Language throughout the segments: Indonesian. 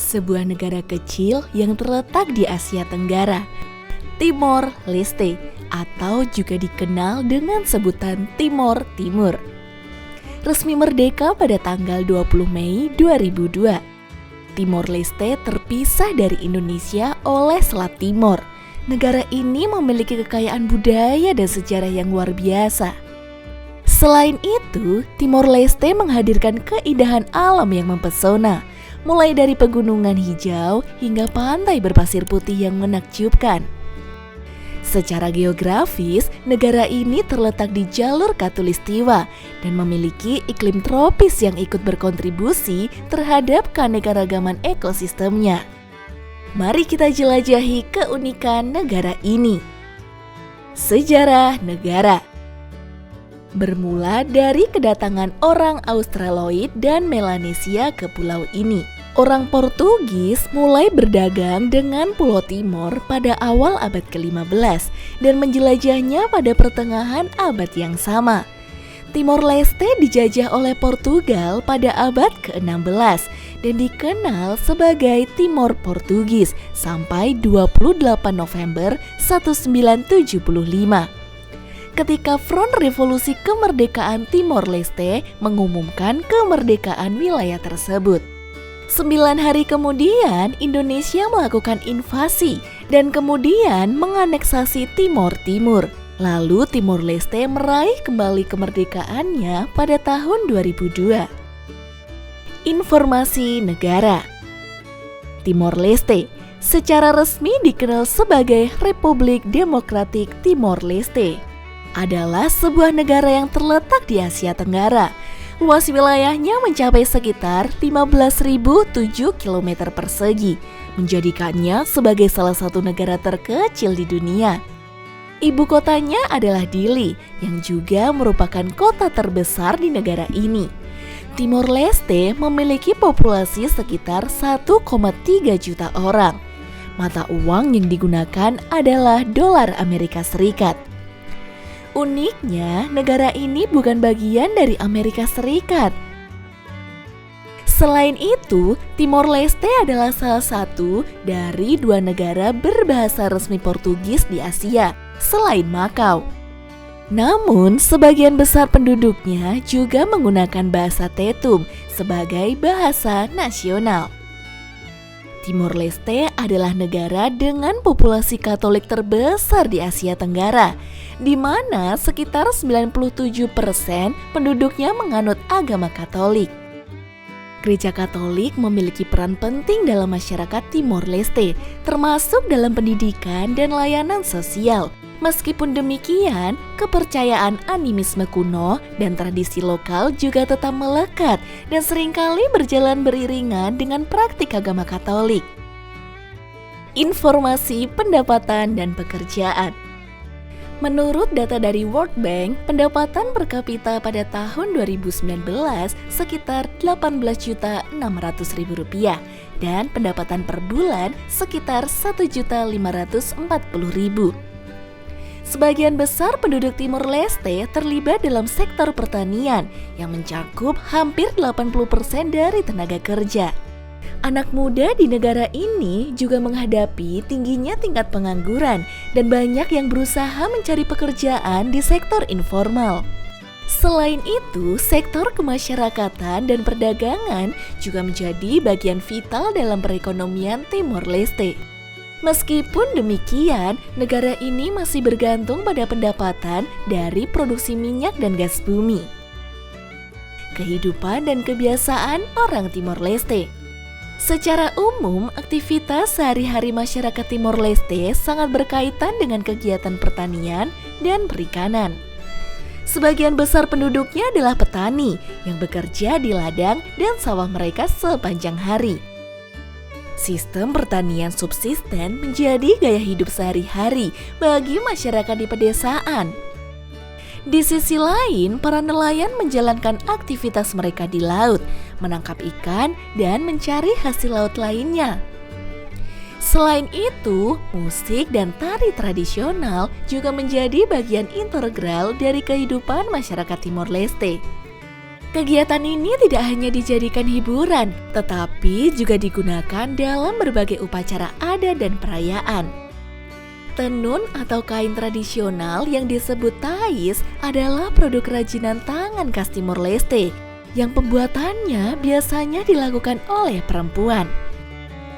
sebuah negara kecil yang terletak di Asia Tenggara, Timor Leste, atau juga dikenal dengan sebutan Timor Timur. Resmi merdeka pada tanggal 20 Mei 2002. Timor Leste terpisah dari Indonesia oleh Selat Timor. Negara ini memiliki kekayaan budaya dan sejarah yang luar biasa. Selain itu, Timor Leste menghadirkan keindahan alam yang mempesona, mulai dari pegunungan hijau hingga pantai berpasir putih yang menakjubkan. Secara geografis, negara ini terletak di jalur Khatulistiwa dan memiliki iklim tropis yang ikut berkontribusi terhadap keanekaragaman ekosistemnya. Mari kita jelajahi keunikan negara ini. Sejarah negara bermula dari kedatangan orang Australoid dan Melanesia ke pulau ini. Orang Portugis mulai berdagang dengan Pulau Timor pada awal abad ke-15 dan menjelajahnya pada pertengahan abad yang sama. Timor Leste dijajah oleh Portugal pada abad ke-16 dan dikenal sebagai Timor Portugis sampai 28 November 1975. Ketika Front Revolusi Kemerdekaan Timor Leste mengumumkan kemerdekaan wilayah tersebut. 9 hari kemudian, Indonesia melakukan invasi dan kemudian menganeksasi Timor Timur. Lalu Timor Leste meraih kembali kemerdekaannya pada tahun 2002. Informasi negara. Timor Leste secara resmi dikenal sebagai Republik Demokratik Timor Leste. Adalah sebuah negara yang terletak di Asia Tenggara. Luas wilayahnya mencapai sekitar 15.007 km persegi, menjadikannya sebagai salah satu negara terkecil di dunia. Ibu kotanya adalah Dili, yang juga merupakan kota terbesar di negara ini. Timor Leste memiliki populasi sekitar 1,3 juta orang. Mata uang yang digunakan adalah dolar Amerika Serikat. Uniknya, negara ini bukan bagian dari Amerika Serikat. Selain itu, Timor Leste adalah salah satu dari 2 negara berbahasa resmi Portugis di Asia, selain Makau. Namun, sebagian besar penduduknya juga menggunakan bahasa Tetum sebagai bahasa nasional. Timor Leste adalah negara dengan populasi Katolik terbesar di Asia Tenggara, di mana sekitar 97% penduduknya menganut agama Katolik. Gereja Katolik memiliki peran penting dalam masyarakat Timor Leste, termasuk dalam pendidikan dan layanan sosial. Meskipun demikian, kepercayaan animisme kuno dan tradisi lokal juga tetap melekat dan seringkali berjalan beriringan dengan praktik agama Katolik. Informasi pendapatan dan pekerjaan. Menurut data dari World Bank, pendapatan per kapita pada tahun 2019 sekitar Rp18.600.000 dan pendapatan per bulan sekitar Rp1.540.000. Sebagian besar penduduk Timor Leste terlibat dalam sektor pertanian yang mencakup hampir 80% dari tenaga kerja. Anak muda di negara ini juga menghadapi tingginya tingkat pengangguran dan banyak yang berusaha mencari pekerjaan di sektor informal. Selain itu, sektor kemasyarakatan dan perdagangan juga menjadi bagian vital dalam perekonomian Timor Leste. Meskipun demikian, negara ini masih bergantung pada pendapatan dari produksi minyak dan gas bumi. Kehidupan dan kebiasaan orang Timor Leste. Secara umum, aktivitas sehari-hari masyarakat Timor Leste sangat berkaitan dengan kegiatan pertanian dan perikanan. Sebagian besar penduduknya adalah petani yang bekerja di ladang dan sawah mereka sepanjang hari. Sistem pertanian subsisten menjadi gaya hidup sehari-hari bagi masyarakat di pedesaan. Di sisi lain, para nelayan menjalankan aktivitas mereka di laut, menangkap ikan, dan mencari hasil laut lainnya. Selain itu, musik dan tari tradisional juga menjadi bagian integral dari kehidupan masyarakat Timor Leste. Kegiatan ini tidak hanya dijadikan hiburan, tetapi juga digunakan dalam berbagai upacara adat dan perayaan. Tenun atau kain tradisional yang disebut tais adalah produk kerajinan tangan khas Timor Leste yang pembuatannya biasanya dilakukan oleh perempuan.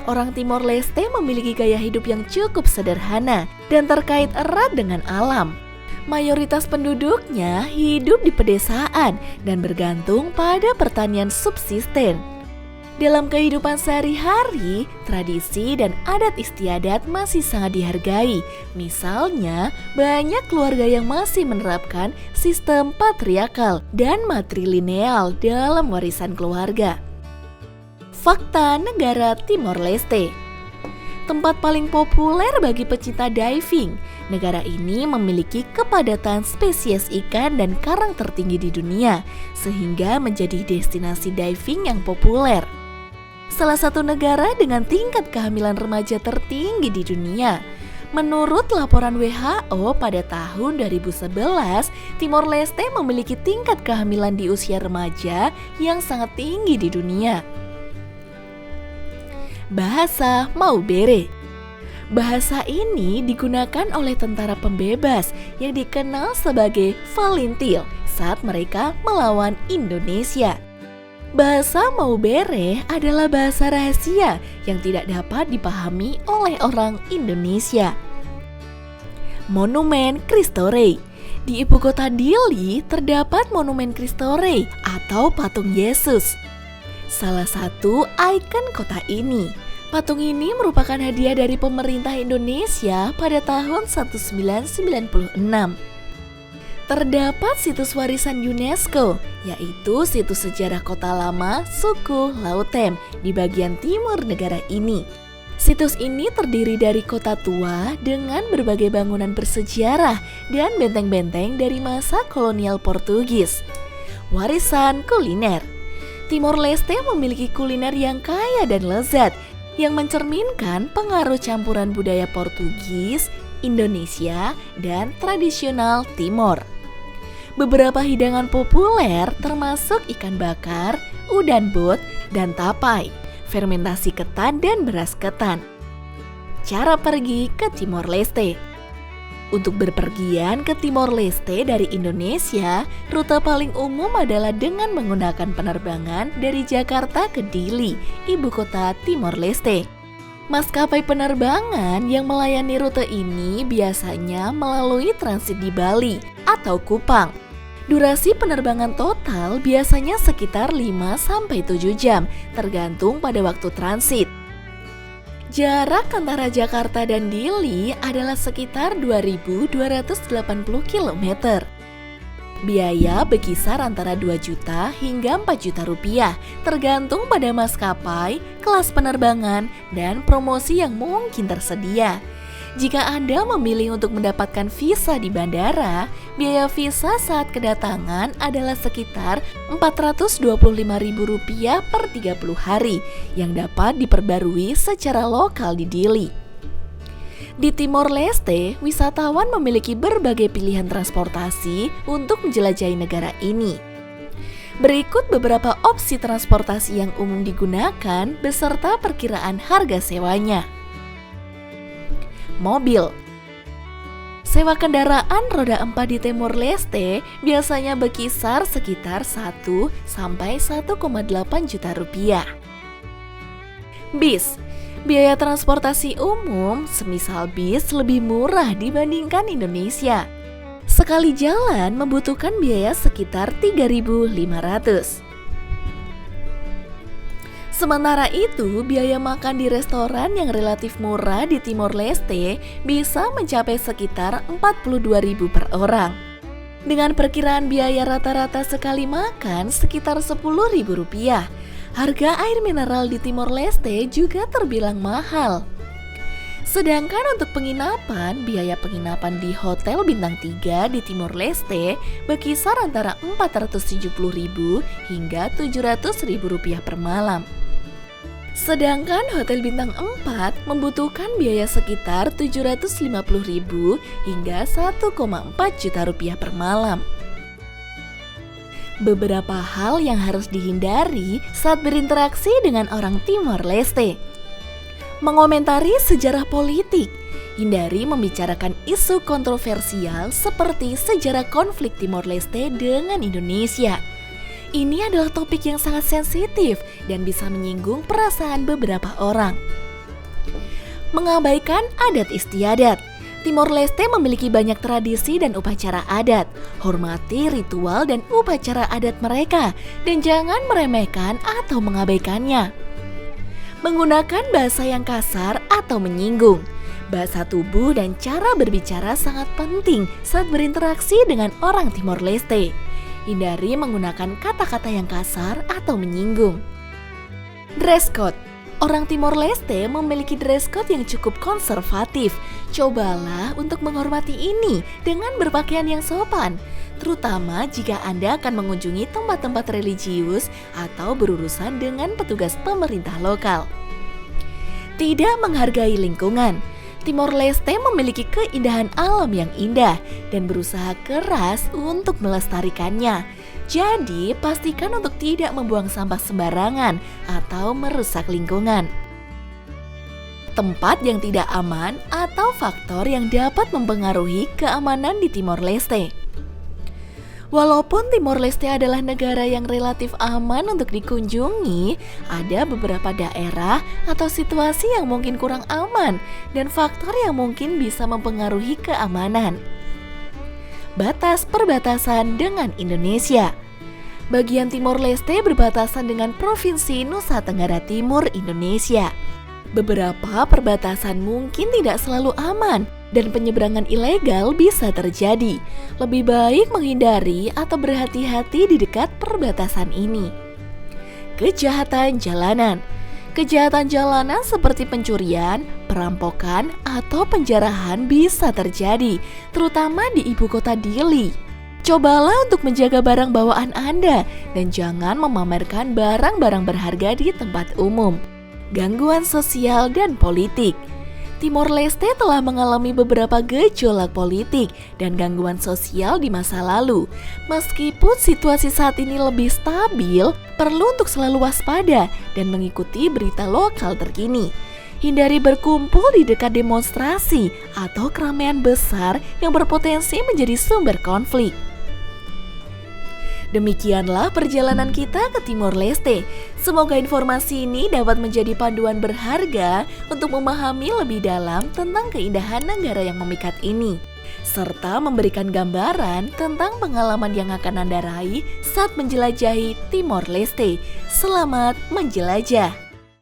Orang Timor Leste memiliki gaya hidup yang cukup sederhana dan terkait erat dengan alam. Mayoritas penduduknya hidup di pedesaan dan bergantung pada pertanian subsisten. Dalam kehidupan sehari-hari, tradisi dan adat istiadat masih sangat dihargai. Misalnya, banyak keluarga yang masih menerapkan sistem patriarkal dan matrilineal dalam warisan keluarga. Fakta negara Timor Leste. Tempat paling populer bagi pecinta diving. Negara ini memiliki kepadatan spesies ikan dan karang tertinggi di dunia, sehingga menjadi destinasi diving yang populer. Salah satu negara dengan tingkat kehamilan remaja tertinggi di dunia. Menurut laporan WHO pada tahun 2011, Timor Leste memiliki tingkat kehamilan di usia remaja yang sangat tinggi di dunia. Bahasa Maubere. Bahasa ini digunakan oleh tentara pembebas yang dikenal sebagai Valintil saat mereka melawan Indonesia. Bahasa Maubere adalah bahasa rahasia yang tidak dapat dipahami oleh orang Indonesia. Monumen Cristo Rei. Di ibu kota Dili terdapat Monumen Cristo Rei atau patung Yesus. Salah satu ikon kota ini. Patung ini merupakan hadiah dari pemerintah Indonesia pada tahun 1996. Terdapat situs warisan UNESCO, yaitu situs sejarah kota lama suku Lautem di bagian timur negara ini. Situs ini terdiri dari kota tua dengan berbagai bangunan bersejarah dan benteng-benteng dari masa kolonial Portugis. Warisan kuliner. Timor Leste memiliki kuliner yang kaya dan lezat, yang mencerminkan pengaruh campuran budaya Portugis, Indonesia, dan tradisional Timor. Beberapa hidangan populer termasuk ikan bakar, udan bot, dan tapai, fermentasi ketan dan beras ketan. Cara pergi ke Timor Leste. Untuk berpergian ke Timor Leste dari Indonesia, rute paling umum adalah dengan menggunakan penerbangan dari Jakarta ke Dili, ibu kota Timor Leste. Maskapai penerbangan yang melayani rute ini biasanya melalui transit di Bali atau Kupang. Durasi penerbangan total biasanya sekitar 5-7 jam, tergantung pada waktu transit. Jarak antara Jakarta dan Dili adalah sekitar 2.280 km. Biaya berkisar antara 2 juta hingga 4 juta rupiah, tergantung pada maskapai, kelas penerbangan, dan promosi yang mungkin tersedia. Jika Anda memilih untuk mendapatkan visa di bandara, biaya visa saat kedatangan adalah sekitar Rp425.000 per 30 hari yang dapat diperbarui secara lokal di Dili. Di Timor Leste, wisatawan memiliki berbagai pilihan transportasi untuk menjelajahi negara ini. Berikut beberapa opsi transportasi yang umum digunakan beserta perkiraan harga sewanya. Mobil. Sewa kendaraan roda 4 di Timor Leste biasanya berkisar sekitar 1 sampai 1,8 juta rupiah. Bis. Biaya transportasi umum, semisal bis, lebih murah dibandingkan Indonesia. Sekali jalan membutuhkan biaya sekitar 3.500. Sementara itu, biaya makan di restoran yang relatif murah di Timor Leste bisa mencapai sekitar 42.000 per orang. Dengan perkiraan biaya rata-rata sekali makan sekitar 10.000 rupiah, harga air mineral di Timor Leste juga terbilang mahal. Sedangkan untuk penginapan, biaya penginapan di Hotel Bintang 3 di Timor Leste berkisar antara 470.000 hingga 700.000 rupiah per malam. Sedangkan Hotel Bintang 4 membutuhkan biaya sekitar 750.000 hingga 1,4 juta rupiah per malam. Beberapa hal yang harus dihindari saat berinteraksi dengan orang Timor Leste. Mengomentari sejarah politik. Hindari membicarakan isu kontroversial seperti sejarah konflik Timor Leste dengan Indonesia. Ini adalah topik yang sangat sensitif dan bisa menyinggung perasaan beberapa orang. Mengabaikan adat istiadat. Timor Leste memiliki banyak tradisi dan upacara adat. Hormati ritual dan upacara adat mereka dan jangan meremehkan atau mengabaikannya. Menggunakan bahasa yang kasar atau menyinggung. Bahasa tubuh dan cara berbicara sangat penting saat berinteraksi dengan orang Timor Leste. Hindari menggunakan kata-kata yang kasar atau menyinggung. Dress code. Orang Timor Leste memiliki dress code yang cukup konservatif. Cobalah untuk menghormati ini dengan berpakaian yang sopan, terutama jika Anda akan mengunjungi tempat-tempat religius atau berurusan dengan petugas pemerintah lokal. Tidak menghargai lingkungan. Timor Leste memiliki keindahan alam yang indah dan berusaha keras untuk melestarikannya. Jadi, pastikan untuk tidak membuang sampah sembarangan atau merusak lingkungan. Tempat yang tidak aman atau faktor yang dapat mempengaruhi keamanan di Timor Leste. Walaupun Timor Leste adalah negara yang relatif aman untuk dikunjungi, ada beberapa daerah atau situasi yang mungkin kurang aman dan faktor yang mungkin bisa mempengaruhi keamanan. Batas perbatasan dengan Indonesia. Bagian Timor Leste berbatasan dengan Provinsi Nusa Tenggara Timur, Indonesia. Beberapa perbatasan mungkin tidak selalu aman dan penyeberangan ilegal bisa terjadi. Lebih baik menghindari atau berhati-hati di dekat perbatasan ini. Kejahatan jalanan. Kejahatan jalanan seperti pencurian, perampokan, atau penjarahan bisa terjadi, terutama di ibu kota Dili. Cobalah untuk menjaga barang bawaan Anda dan jangan memamerkan barang-barang berharga di tempat umum. Gangguan sosial dan politik. Timor Leste telah mengalami beberapa gejolak politik dan gangguan sosial di masa lalu. Meskipun situasi saat ini lebih stabil, perlu untuk selalu waspada dan mengikuti berita lokal terkini. Hindari berkumpul di dekat demonstrasi atau keramaian besar yang berpotensi menjadi sumber konflik. Demikianlah perjalanan kita ke Timor Leste. Semoga informasi ini dapat menjadi panduan berharga untuk memahami lebih dalam tentang keindahan negara yang memikat ini, serta memberikan gambaran tentang pengalaman yang akan Anda raih saat menjelajahi Timor Leste. Selamat menjelajah!